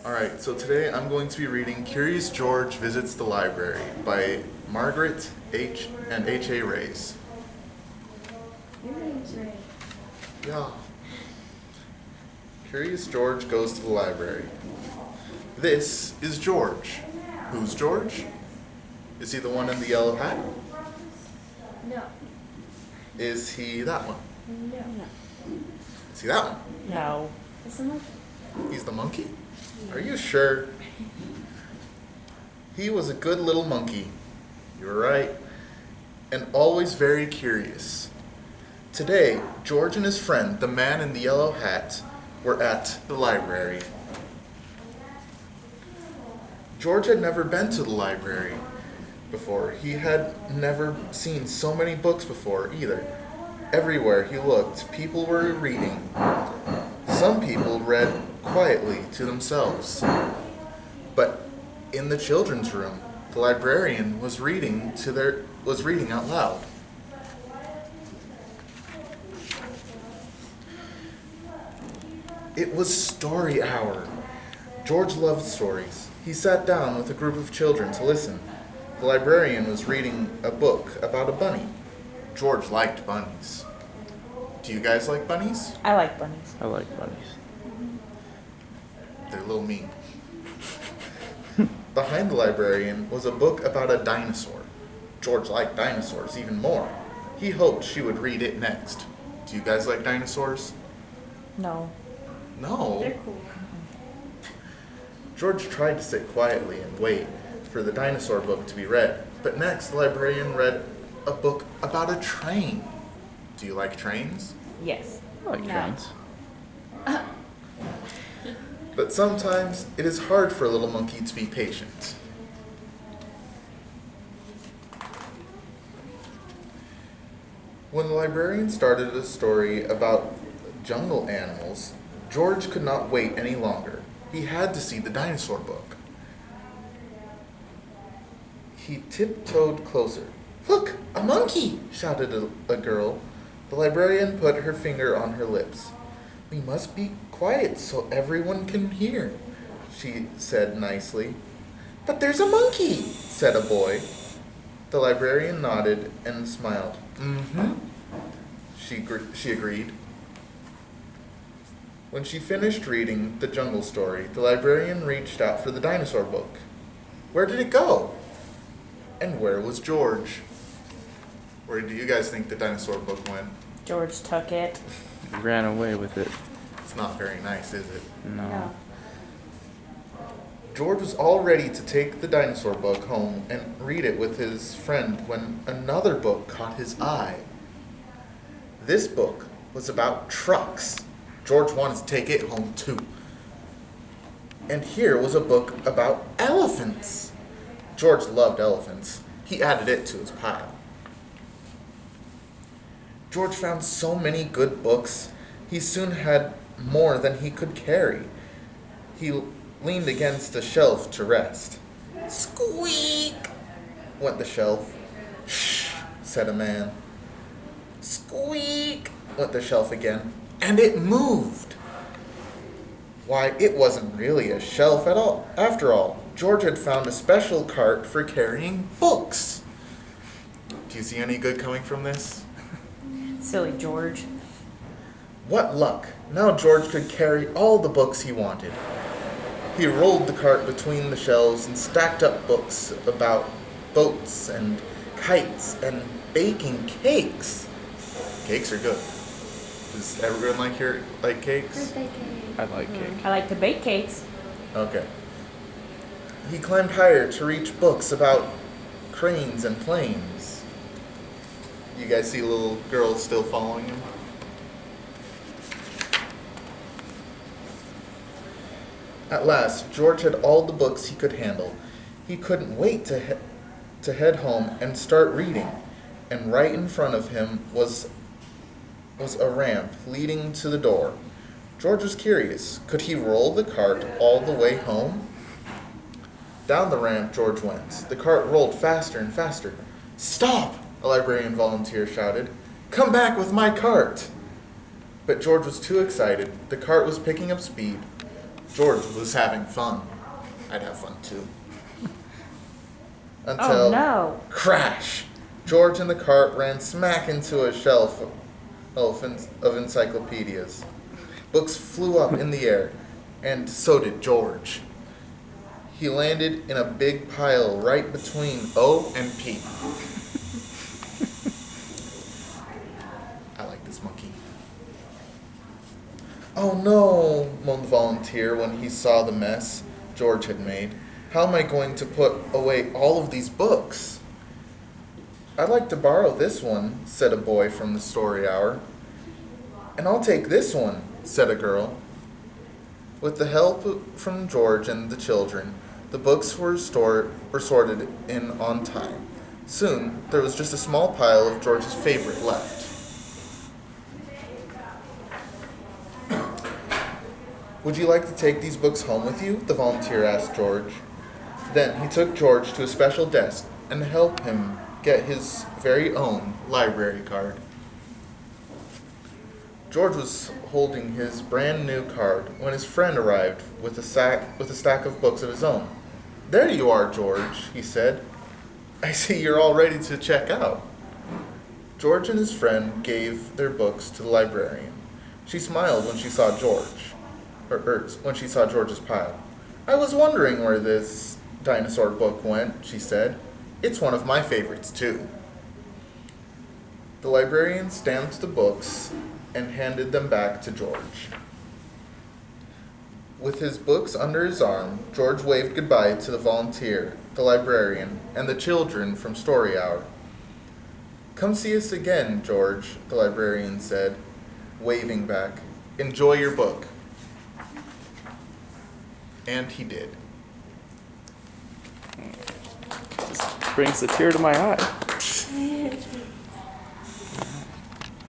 Alright, so today I'm going to be reading Curious George Visits the Library by Margaret H. and H.A. Rays. Your name's Ray. Yeah. Curious George goes to the library. This is George. Who's George? Is he the one in the yellow hat? No. Is he that one? No. Is he that one? No. It's a monkey. He's the monkey? Are you sure? He was a good little monkey. You're right. And always very curious. Today, George and his friend, the man in the yellow hat, were at the library. George had never been to the library before. He had never seen so many books before either. Everywhere he looked, people were reading. Some people read quietly to themselves. But in the children's room, the librarian was reading out loud. It was story hour. George loved stories. He sat down with a group of children to listen. The librarian was reading a book about a bunny. George liked bunnies. Do you guys like bunnies? I like bunnies. I like bunnies. They're a little mean. Behind the librarian was a book about a dinosaur. George liked dinosaurs even more. He hoped she would read it next. Do you guys like dinosaurs? No. No. They're cool. George tried to sit quietly and wait for the dinosaur book to be read. But next, the librarian read a book about a train. Do you like trains? Yes. I like No. trains. But sometimes it is hard for a little monkey to be patient. When the librarian started a story about jungle animals, George could not wait any longer. He had to see the dinosaur book. He tiptoed closer. "Look, a monkey!" shouted a girl. The librarian put her finger on her lips. "We must be quiet so everyone can hear," she said nicely. "But there's a monkey," said a boy. The librarian nodded and smiled. "Mm-hmm," she agreed. When she finished reading the jungle story, the librarian reached out for the dinosaur book. Where did it go? And where was George? Where do you guys think the dinosaur book went? George took it. Ran away with it. It's not very nice, is it? No. George was all ready to take the dinosaur book home and read it with his friend when another book caught his eye. This book was about trucks. George wanted to take it home too. And here was a book about elephants. George loved elephants. He added it to his pile. George found so many good books. He soon had more than he could carry. He leaned against a shelf to rest. "Squeak!" went the shelf. "Shh," said a man. "Squeak!" went the shelf again. And it moved. Why, it wasn't really a shelf at all. After all, George had found a special cart for carrying books. Do you see any good coming from this? Silly George. What luck! Now George could carry all the books he wanted. He rolled the cart between the shelves and stacked up books about boats and kites and baking cakes. Cakes are good. Does everyone like cakes? Birthday cake. I like cake. I like to bake cakes. Okay. He climbed higher to reach books about cranes and planes. You guys see little girls still following him? At last, George had all the books he could handle. He couldn't wait to head home and start reading. And right in front of him was a ramp leading to the door. George was curious. Could he roll the cart all the way home? Down the ramp George went. The cart rolled faster and faster. "Stop!" a librarian volunteer shouted. "Come back with my cart!" But George was too excited. The cart was picking up speed. George was having fun. I'd have fun too. Oh Until no. crash! George and the cart ran smack into a shelf of encyclopedias. Books flew up in the air, and so did George. He landed in a big pile right between O and P. I like this monkey. Oh no, moaned the volunteer when he saw the mess George had made. How am I going to put away all of these books? I'd like to borrow this one, said a boy from the story hour. And I'll take this one, said a girl. With the help from George and the children, the books were sorted in on time. Soon, there was just a small pile of George's favorite left. Would you like to take these books home with you? The volunteer asked George. Then he took George to a special desk and helped him get his very own library card. George was holding his brand new card when his friend arrived with a stack of books of his own. There you are, George, he said. I see you're all ready to check out. George and his friend gave their books to the librarian. She smiled when she saw when she saw George's pile. I was wondering where this dinosaur book went, she said. It's one of my favorites, too. The librarian stamped the books and handed them back to George. With his books under his arm, George waved goodbye to the volunteer, the librarian, and the children from Story Hour. Come see us again, George, the librarian said, waving back. Enjoy your book. And he did. Just brings a tear to my eye.